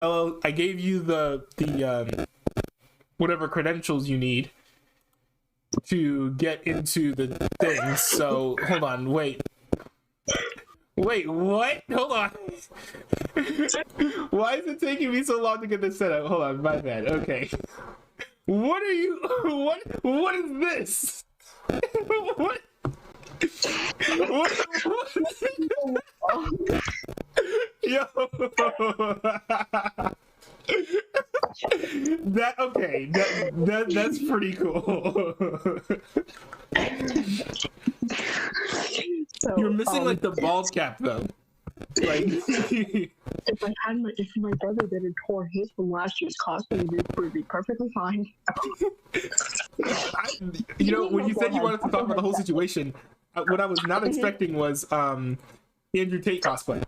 I gave you the whatever credentials you need to get into the thing. So hold on, wait, what? Hold on. Why is it taking me so long to get this set up? Hold on, my bad. Okay. What are you? What is this? What? Yo. That's pretty cool. So, You're missing like the bald cap though. Like if my brother didn't tore his from last year's costume, it would be perfectly fine. When you said you wanted to talk about the whole situation, what I was not expecting was Andrew Tate cosplay.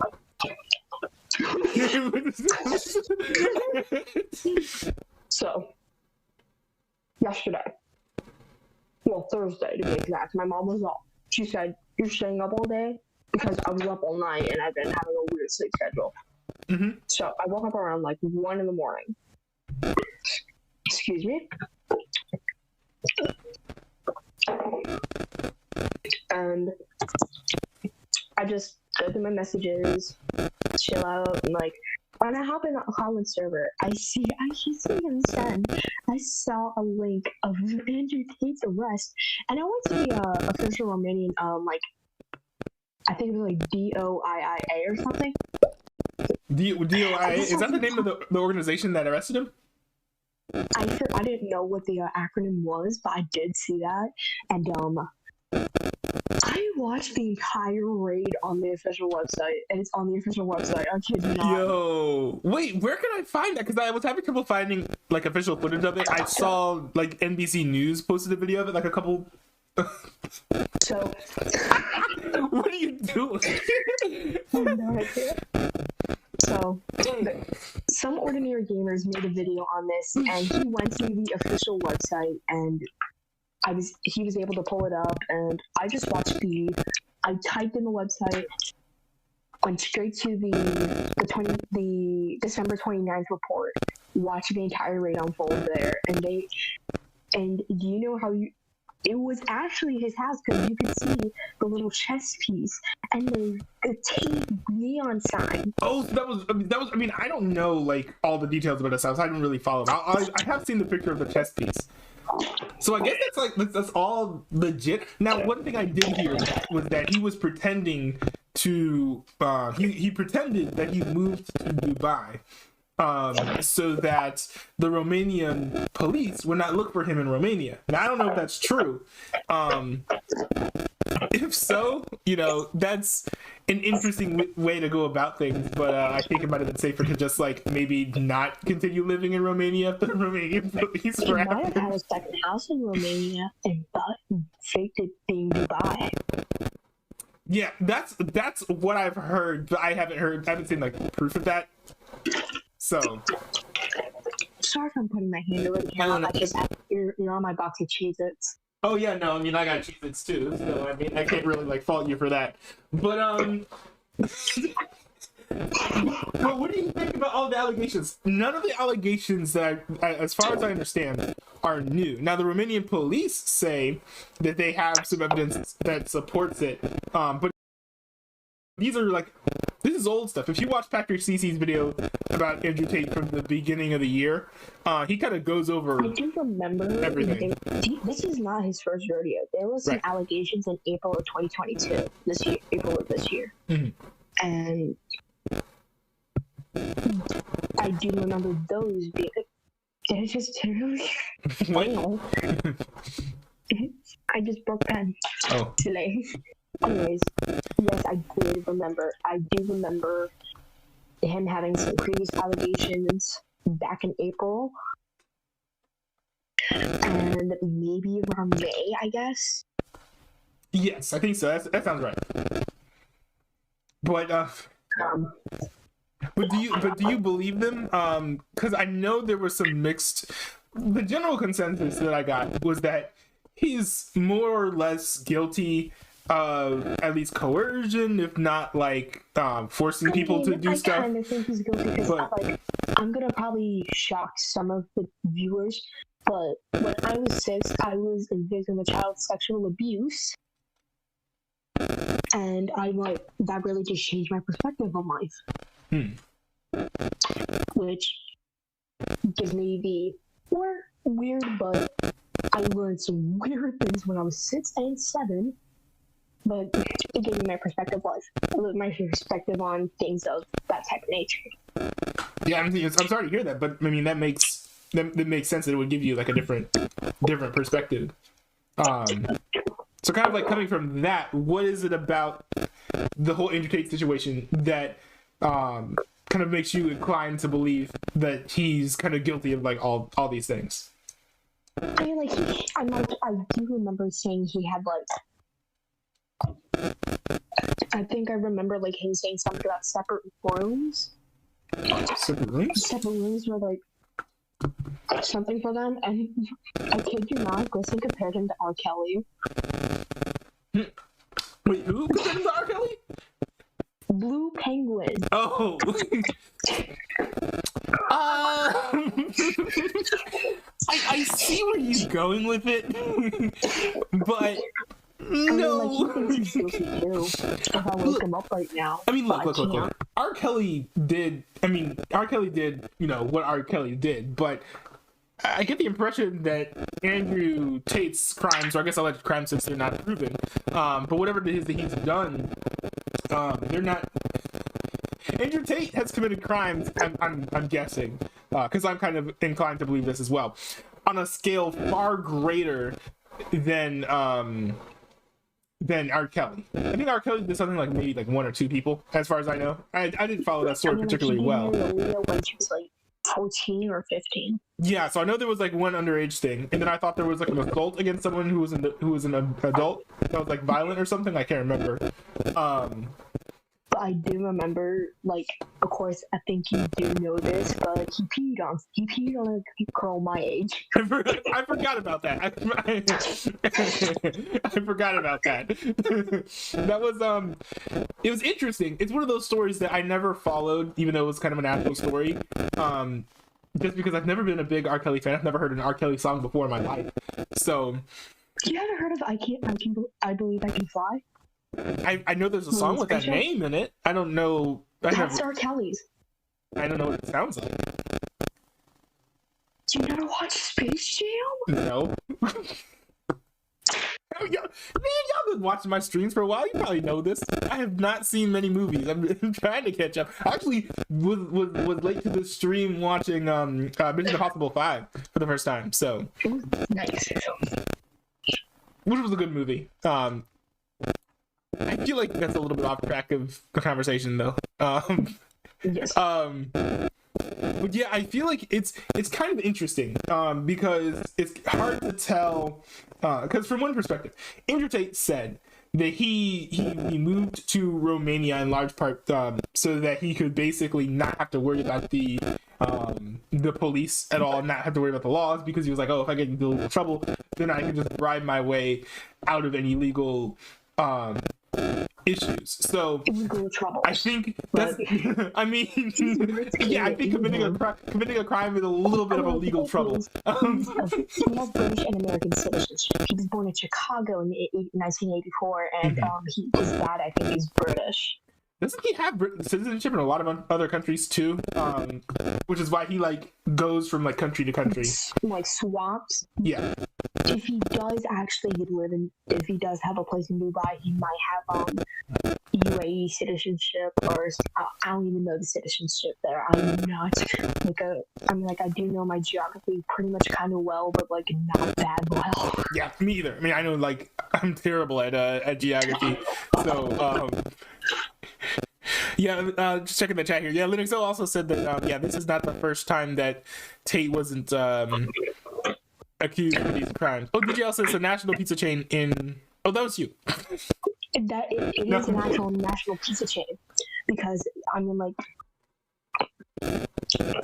So, yesterday, well, Thursday to be exact, my mom was off. She said, "You're staying up all day?" Because I was up all night and I've been having a weird sleep schedule. Mm-hmm. So I woke up around like 1 in the morning. Excuse me. And I just go through my messages, chill out, and like when I hop in the common server, I see him send. I saw a link of Andrew Tate's arrest, and I went to the official Romanian I think it was like DOIIA or something. DOIIA? Is that the name of the organization that arrested him? I didn't know what the acronym was, but I did see that, and I watched the entire raid on the official website, and it's on the official website. I kid you not. Yo, wait, where can I find that? Because I was having trouble finding like official footage of it. I saw like NBC News posted a video of it, like a couple. So, what are you doing? No idea. So, some ordinary gamers made a video on this, and he went to the official website, and he was able to pull it up, and I just watched I typed in the website, went straight to the December 29th report, watched the entire raid unfold there, and do you know how it was actually his house, because you could see the little chess piece and the Tate neon sign. Oh, that was. I mean, I don't know like all the details about his house. I didn't really follow. I have seen the picture of the chess piece. So I guess that's all legit. Now, one thing I did hear was that he was pretending to. He pretended that he moved to Dubai. So that the Romanian police would not look for him in Romania. Now, I don't know if that's true. If so, that's an interesting way to go about things, but I think it might have been safer to just like maybe not continue living in Romania if the Romanian police were after. He might have had a second house in Romania and faked it being Dubai. Yeah, that's what I've heard, but I haven't seen like proof of that. So, sorry if I'm putting my hand over the camera. You're on my box of Cheez-Its. Oh yeah, no, I mean I got Cheez-Its too, so I mean I can't really like fault you for that. But well, what do you think about all the allegations? None of the allegations that, as far as I understand, are new. Now, the Romanian police say that they have some evidence that supports it, but these are like, this is old stuff. If you watch Patrick Cece's video about Andrew Tate from the beginning of the year, he kind of goes over. I do remember everything. This is not his first rodeo. There was some allegations in April of 2022. April of this year, and I do remember those being. Did I just really? I just broke pen. Oh. Today. Anyways, yes, I did remember. I do remember him having some previous allegations back in April. And maybe around May, I guess. Yes, I think so. That sounds right. But do you believe them? Because I know there was some mixed. The general consensus that I got was that he's more or less guilty. at least coercion, if not like forcing people to do stuff. I kind of think he's guilty because like I'm gonna probably shock some of the viewers, but when I was 6, I was a victim of child sexual abuse, and I like that really just changed my perspective on life. Which gives me the weird, but I learned some weird things when I was 6 and 7. But it gave me my perspective my perspective on things of that type of nature. Yeah, I'm sorry to hear that, but I mean that makes sense that it would give you like a different perspective. So kind of like coming from that, what is it about the whole Andrew Tate situation that kind of makes you inclined to believe that he's kind of guilty of like all these things? I mean, like I do remember saying he had like. I think I remember like him saying something about separate rooms. Separate rooms? Separate rooms were like something for them, and I kid you not, Glisson compared him to R. Kelly. Wait, who compared him to R. Kelly? Blue Penguin. Oh. I see where he's going with it, but. No. I mean, like, he thinks he's guilty too. If I wake him up right now. I mean, look. R. Kelly did, you know, what R. Kelly did, but I get the impression that Andrew Tate's crimes, or I guess alleged crimes since they're not proven, but whatever it is that he's done, they're not. Andrew Tate has committed crimes, I'm guessing, because I'm kind of inclined to believe this as well, on a scale far greater than R. Kelly. I think R. Kelly did something like maybe like 1 or 2 people, as far as I know. I didn't follow that story particularly well. When she was like 14 or 15. Yeah, so I know there was like one underage thing, and then I thought there was like an assault against someone who was an adult that was like violent or something. I can't remember. But I do remember, like, of course, I think you do know this, but he peed on a girl my age. I forgot about that. I forgot about that. That was it was interesting. It's one of those stories that I never followed, even though it was kind of an actual story. Just because I've never been a big R. Kelly fan. I've never heard an R. Kelly song before in my life. So you haven't heard of I Believe I Can Fly? I know there's a song with that name in it. I don't know. That's R. Kelly's. I don't know what it sounds like. Do you never watch Space Jam? No. Man, y'all been watching my streams for a while. You probably know this. I have not seen many movies. I'm trying to catch up. I actually was late to the stream watching Mission Impossible 5 for the first time. So nice. Which was a good movie. I feel like that's a little bit off track of the conversation, though. Yes. But yeah, I feel like it's kind of interesting because it's hard to tell. Because from one perspective, Andrew Tate said that he moved to Romania in large part so that he could basically not have to worry about the police at all, not have to worry about the laws, because he was like, oh, if I get into legal trouble, then I can just bribe my way out of any legal issues. So I think that's I mean yeah, I think committing a crime is a little bit of a legal trouble. He has British and American citizenship. He was born in Chicago in 1984, and his dad, I think, is British. Doesn't he have citizenship in a lot of other countries too? Which is why he like goes from like country to country, like swaps. Yeah. If he does actually if he does have a place in Dubai, he might have UAE citizenship, or I don't even know the citizenship there. I'm not like I do know my geography pretty much kind of well, but like not that well. Yeah, me either. I mean, I know like I'm terrible at geography, so. Yeah, just checking the chat here. Yeah, Linux also said that yeah, this is not the first time that Tate wasn't accused of these crimes. Oh, DJ also says a national pizza chain in. Oh, that was you. It is an actual national pizza chain, because I mean, like,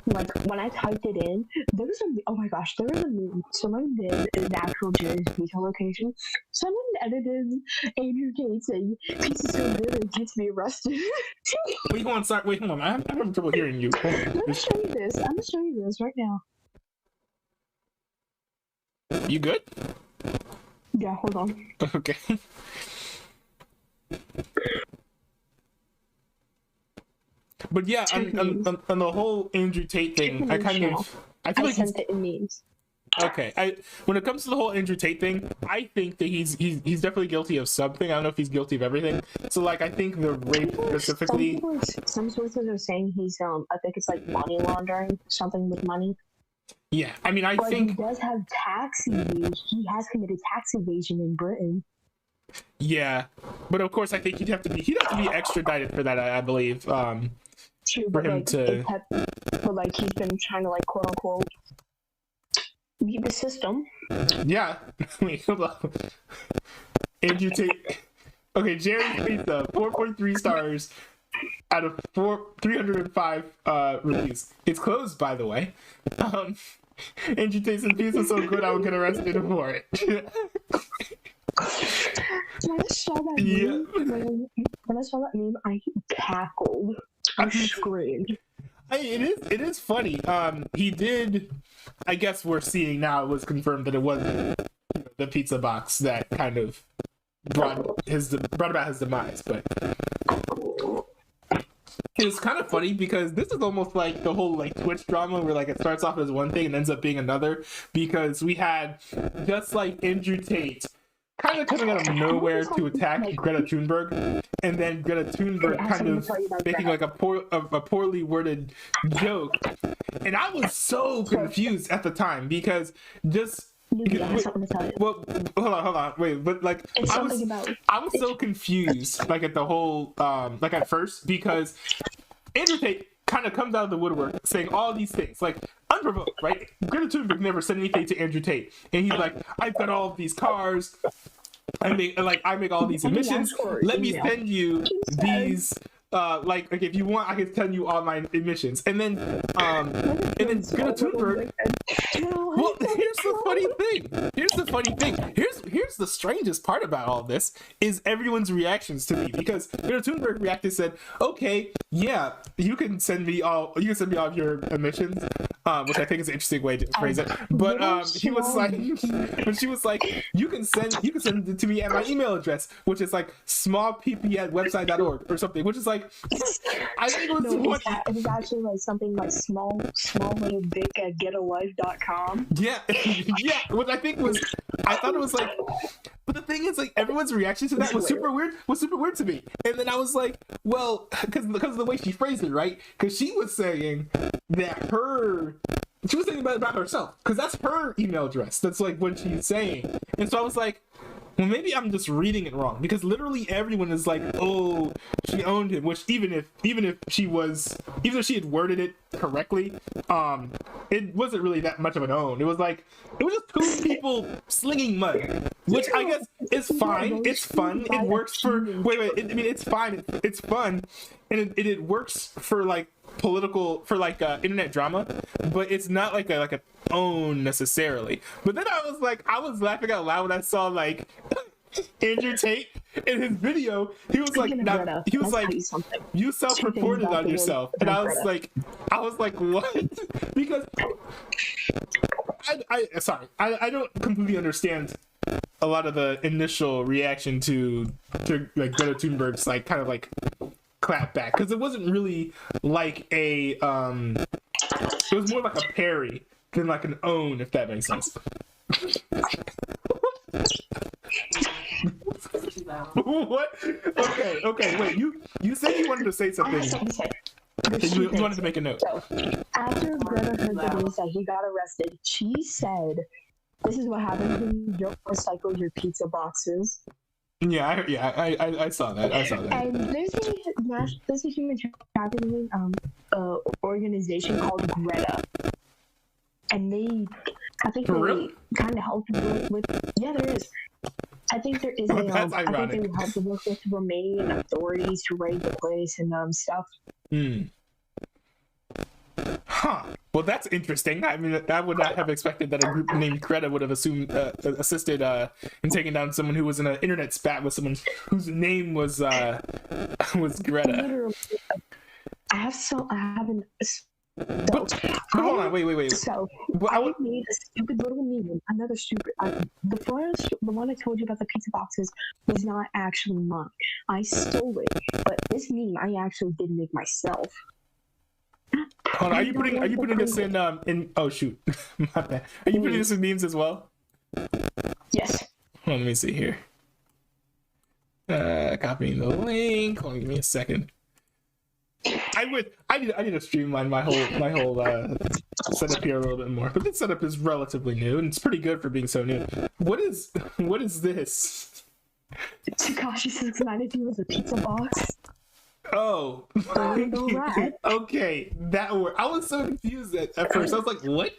like when I typed it in, there was oh my gosh, there was a meme. Someone did an actual Jerry's Pizza location. Someone edited Andrew Tate saying pizza's so good it gets me arrested. Wait, hold on, sorry, wait, hold on. I'm having trouble hearing you. Let me show you this. I'm gonna show you this right now. You good? Yeah, hold on. Okay. But yeah, on the whole Andrew Tate thing, I feel like sent it in memes. Okay, when it comes to the whole Andrew Tate thing, I think that he's definitely guilty of something. I don't know if he's guilty of everything. So like, I think the rape specifically. Some sources are saying he's I think it's like money laundering, something with money. Yeah, I mean, but he does have tax evasion. He has committed tax evasion in Britain. Yeah, but of course, I think he'd have to be extradited for that. I believe. True, for him to. But like, he's been trying to like quote unquote beat the system. Yeah. Wait, hold on. Andrew Tate. Okay, Jerry's Pizza, 4.3 stars out of 305 reviews. It's closed, by the way. Andrew Tate's pizza so good I would get arrested for it. When I saw that meme, when I saw that meme, I cackled. I screamed. It is funny. He did. I guess we're seeing now, it was confirmed that it wasn't the pizza box that kind of brought about his demise, but it's kind of funny because this is almost like the whole like Twitch drama where like it starts off as one thing and ends up being another, because we had just like Andrew Tate kind of coming out of nowhere to attack Greta Thunberg, and then Greta Thunberg kind of making like a poorly worded joke, and I was so confused at the time because just. Well, hold on, wait, but like I was so confused like at the whole like at first, because Andrew Tate kind of comes out of the woodwork saying all these things like unprovoked, right? Greta Thunberg never said anything to Andrew Tate, and he's like, I've got all of these cars, I make all these emissions, let me send you these like if you want I can send you all my emissions, and then Greta Thunberg. Well, here's the funny thing. Here's the strangest part about all this is everyone's reactions to me, because Greta Thunberg reacted, said, "Okay, yeah, you can send me all of your emissions," which I think is an interesting way to phrase it. But she was like, you can send it to me at my email address, which is like smallpp@website.org or something, which is like, I think it was it was actually like something like small little big at getalife.com. Yeah, yeah, which I thought it was like, but the thing is, like, everyone's reaction to that was super weird to me. And then I was like, well, because of the way she phrased it, right? Because she was saying that she was saying about herself, because that's her email address. That's like what she's saying. And so I was like, well, maybe I'm just reading it wrong, because literally everyone is like, oh, she owned him, which even if she had worded it correctly, it wasn't really that much of an own. It was just two people slinging mud, which I guess is fine. It's fun. It works for it's fine. It's fun, and it works for like internet drama, but it's not like a own necessarily. But then I was laughing out loud when I saw like Andrew Tate in his video. He was like, you self-reported on yourself, and I was like, what? Because I don't completely understand a lot of the initial reaction to like Greta Thunberg's like kind of like clap back, because it wasn't really like it was more like a parry than like an own, if that makes sense. What? Okay, wait, you said you wanted to say something. You wanted to make a note. So, after Greta heard the news that he got arrested, she said, this is what happens when you don't recycle your pizza boxes. Yeah, I saw that. And there's a human trafficking organization called Greta, and I think they kind of helped with. Yeah, there is. I think there is that's I ironic. think they helped work with Romanian authorities to raid the place and stuff. Huh. Well, that's interesting. I mean, I would not have expected that a group named Greta would have assisted in taking down someone who was in an internet spat with someone whose name was Greta. Literally, I haven't. But hold on, wait. So Well, I made a stupid little meme. Another stupid. The one I told you about the pizza boxes was not actually mine. I stole it, but this meme I actually did make myself. Hold on, are you putting this in oh shoot. My bad. Are you putting this in memes as well? Yes. Hold on, let me see here. Copying the link. Hold on, give me a second. I need to streamline my whole setup here a little bit more. But this setup is relatively new and it's pretty good for being so new. What is this? Takashi 692 was a pizza box. Oh, okay, that worked. I was so confused at first. I was like, "What?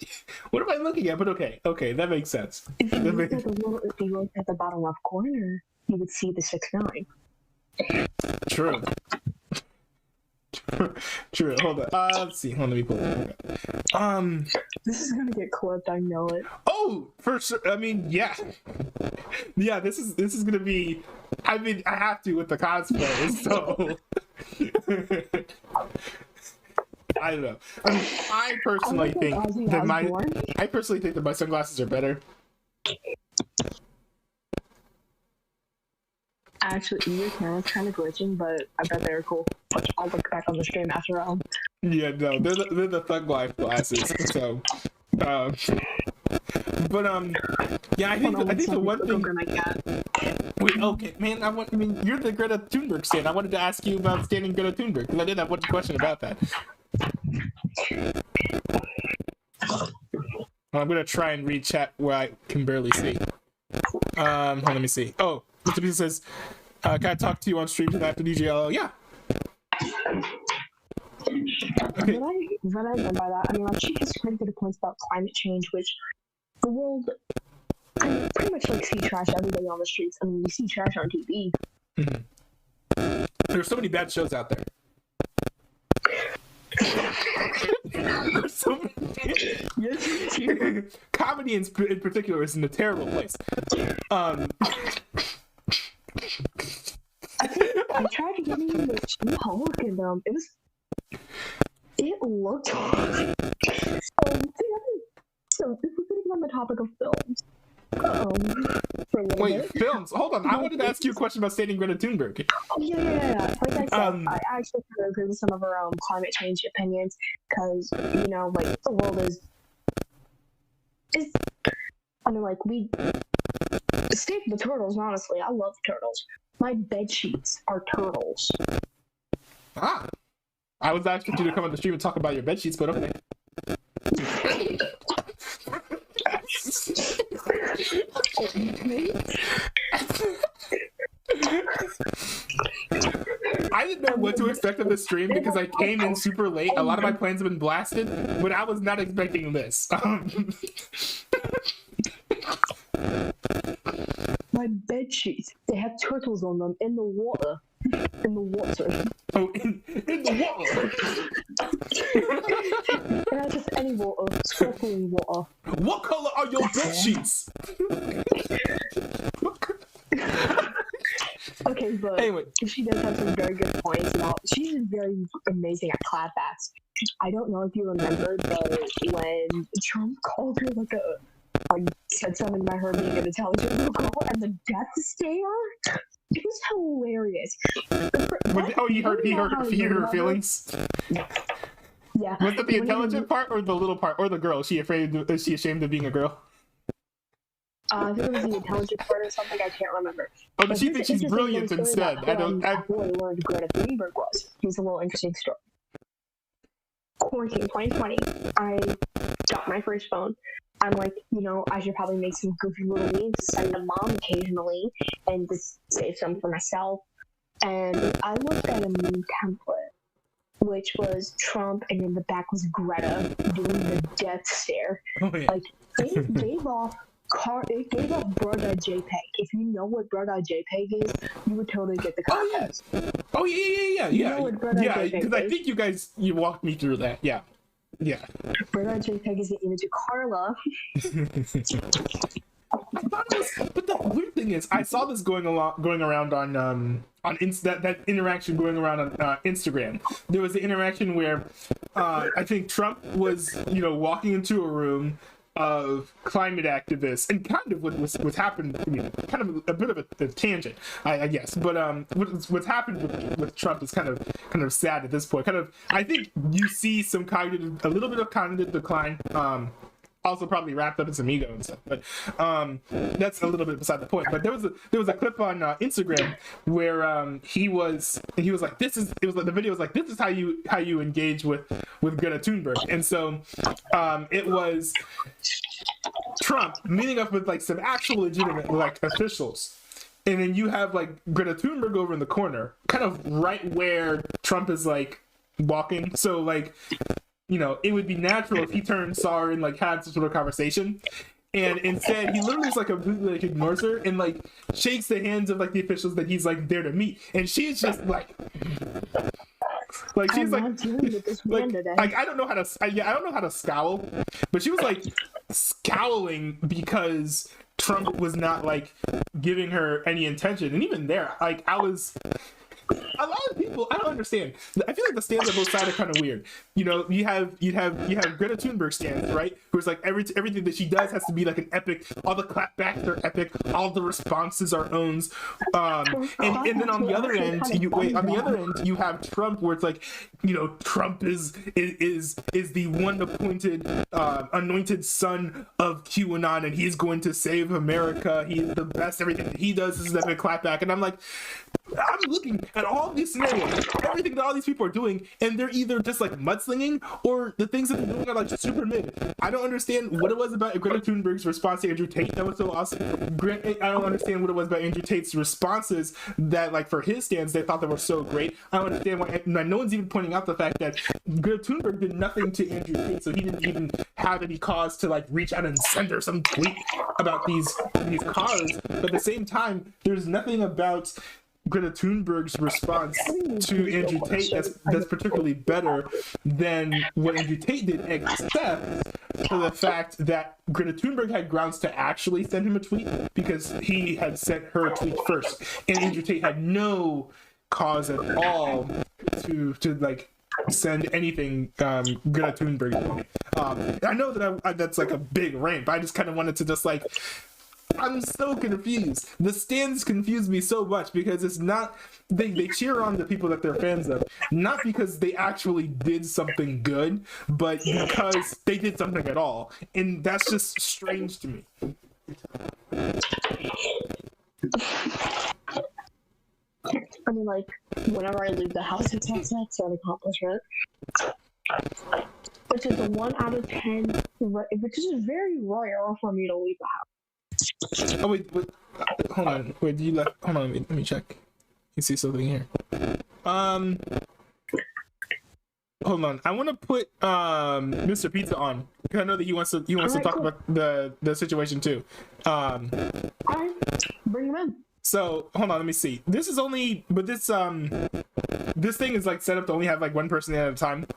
What am I looking at?" But okay, that makes sense. If you look at the bottom left corner, you would see the 6'9". True. True. Hold on. Let's see. Hold on, let me pull it. This is gonna get clipped. I know it. Oh, for sure. I mean, yeah. This is gonna be. I mean, I have to with the cosplay. So. I don't know. I mean, I personally think that my sunglasses are better. Actually, your camera's kind of glitching, but I bet they're cool. I'll look back on the stream after all. Yeah, no, they're the Thug Life glasses. So, yeah, I think the one thing. Wait, okay, man. I mean, you're the Greta Thunberg stan. I wanted to ask you about standing Greta Thunberg because I did have one question about that. I'm gonna try and read chat where I can barely see. Let me see. Oh, Mr. Pizza says, "Can I talk to you on stream tonight after DJLO?" Yeah. Okay. What I meant by that, I mean, like, she just quite a bit of points about climate change, which the world, I mean, pretty much like see trash every day on the streets. I mean, we see trash on TV. Mm-hmm. There's so many bad shows out there. There's so many. Comedy in particular is in a terrible place. I tried to get into the She-Hulk and it looked hard. So this is getting on the topic of films. Wait, films? Hold on, I wanted to ask you a question about standing Greta Thunberg. Oh, yeah. Like I said, I actually kind of agree with some of her climate change opinions, because, you know, like, the world is I mean, like, we save the turtles, honestly. I love turtles. My bed sheets are turtles. Ah. I was not expecting you to come on the stream and talk about your bed sheets, but okay. I didn't know what to expect of the stream because I came in super late. A lot of my plans have been blasted, but I was not expecting this. My bed sheets, they have turtles on them in the water. In the water. Oh, in the water. Not just any water, sparkling water. What color are your bed sheets? Okay, but anyway, she does have some very good points. She's very amazing at clapbacks. I don't know if you remember, but when Trump called her said something about her being an intelligent little girl and the death stare, it was hilarious. You heard her feelings? Yeah. Was it the intelligent part or the little part or the girl? Is she ashamed of being a girl? I think it was the intelligent part or something. I can't remember. Oh, but she thinks she's brilliant instead. I really learned Greta Thunberg was. Here's a little interesting story. Quarantine 2020. I got my first phone. I'm like, you know, I should probably make some goofy little memes to send to mom occasionally and just save some for myself. And I looked at a meme template, which was Trump, and in the back was Greta doing the death stare. Oh, yeah. Like, it gave off Brother JPEG. If you know what Brother JPEG is, you would totally get the context. Oh yeah. Yeah, because I think you walked me through that. Yeah. Yeah. Bernard Andrew Peg is the image of Carla. But the weird thing is, I saw this going around on that interaction going around on Instagram. There was an interaction where I think Trump was, walking into a room of climate activists, and kind of what's happened. I mean, kind of a bit of a tangent, I guess. But what's happened with Trump is kind of sad at this point. I think you see a little bit of cognitive decline. Also probably wrapped up in some ego and stuff, but that's a little bit beside the point. But there was a clip on Instagram where he was like, the video was like, this is how you engage with Greta Thunberg. And so it was Trump meeting up with like some actual legitimate like officials, and then you have like Greta Thunberg over in the corner, kind of right where Trump is like walking. So like, it would be natural if he turned, saw her, and like had some sort of conversation. And instead, he literally just like completely like ignores her and like shakes the hands of like the officials that he's like there to meet. And she's just like she's like I don't know how to scowl, but she was like scowling because Trump was not like giving her any attention. And even there, like a lot of people, I don't understand. I feel like the stands on both sides are kind of weird. You have Greta Thunberg stands, right? Who's like everything that she does has to be like an epic. All the clapbacks are epic. All the responses are owns. And then on the other end, you have Trump, where it's like, Trump is the one appointed anointed son of QAnon, and he's going to save America. He's the best. Everything that he does is an epic clapback, and I'm like, I'm looking at all these scenarios, everything that all these people are doing, and they're either just like mudslinging, or the things that they're doing are like super mid. I don't understand what it was about Greta Thunberg's response to Andrew Tate that was so awesome. I don't understand what it was about Andrew Tate's responses that, like, for his stands, they thought they were so great. I don't understand why. No one's even pointing out the fact that Greta Thunberg did nothing to Andrew Tate, so he didn't even have any cause to like reach out and send her some tweet about these cars. But at the same time, there's nothing about Greta Thunberg's response to Andrew Tate that's particularly better than what Andrew Tate did, except for the fact that Greta Thunberg had grounds to actually send him a tweet because he had sent her a tweet first, and Andrew Tate had no cause at all to like send anything Greta Thunberg. I know that that's like a big rant, but I just kind of wanted to just like, I'm so confused. The stands confuse me so much because it's not, they cheer on the people that they're fans of, not because they actually did something good, but because they did something at all. And that's just strange to me. I mean, like, whenever I leave the house, it's an accomplishment. Which is a 1 out of 10, which is very rare for me to leave the house. Oh wait, hold on. Wait, you left? Hold on, let me check. You see something here? Hold on. I want to put Mr. Pizza on because I know that he wants to talk about the situation too. Alright, bring him in. So hold on, let me see. This is only, but this thing is like set up to only have like one person at a time.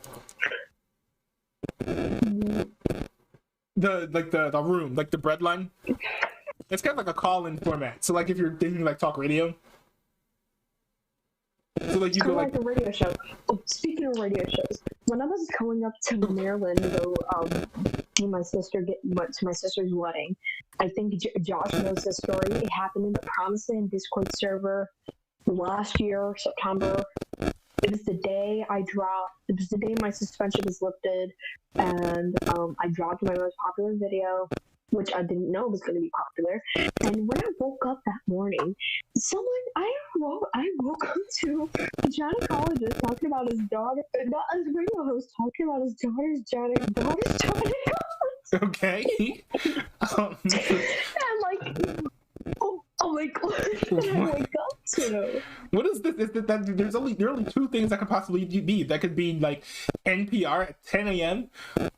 The room, like the bread line. It's kind of like a call-in format. So like if you're thinking like talk radio. So like you go like a radio show. Oh, speaking of radio shows, when I was going up to Maryland to go see my sister went to my sister's wedding, I think Josh knows this story. It happened in the Promised Land Discord server last year, September. It was the day my suspension was lifted, and I dropped my most popular video, which I didn't know was going to be popular. And when I woke up that morning, I woke up to a gynecologist talking about his daughter, not a radio host talking about his daughter's gynecologist. Okay. And like, oh my god, what did I wake up to? What is this? There are only two things that could possibly be. That could be like NPR at 10 a.m.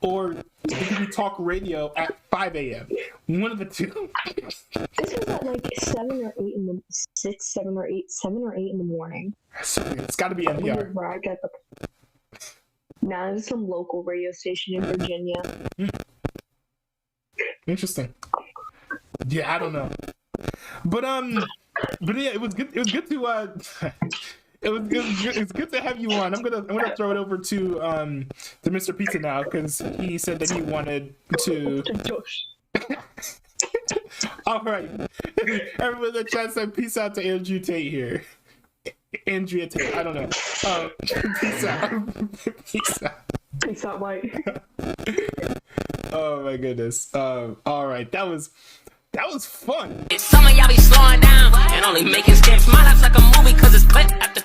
or it could be talk radio at 5 a.m. One of the two. This was at like 7 or 8 in the morning. It's got to be NPR. Where I get Now it's some local radio station in Virginia. Interesting. Yeah, I don't know. But yeah, it was good. It was good to it's good to have you on. I'm gonna throw it over to Mr. Pizza now because he said that he wanted to. All right, everyone in the chat said peace out to Andrew Tate here. Andrea Tate, I don't know. Peace out. Peace out. Peace out, White. Oh my goodness. All right, that was fun. Some of y'all be slowing down and only making steps. My life's like a movie 'cause it's clip after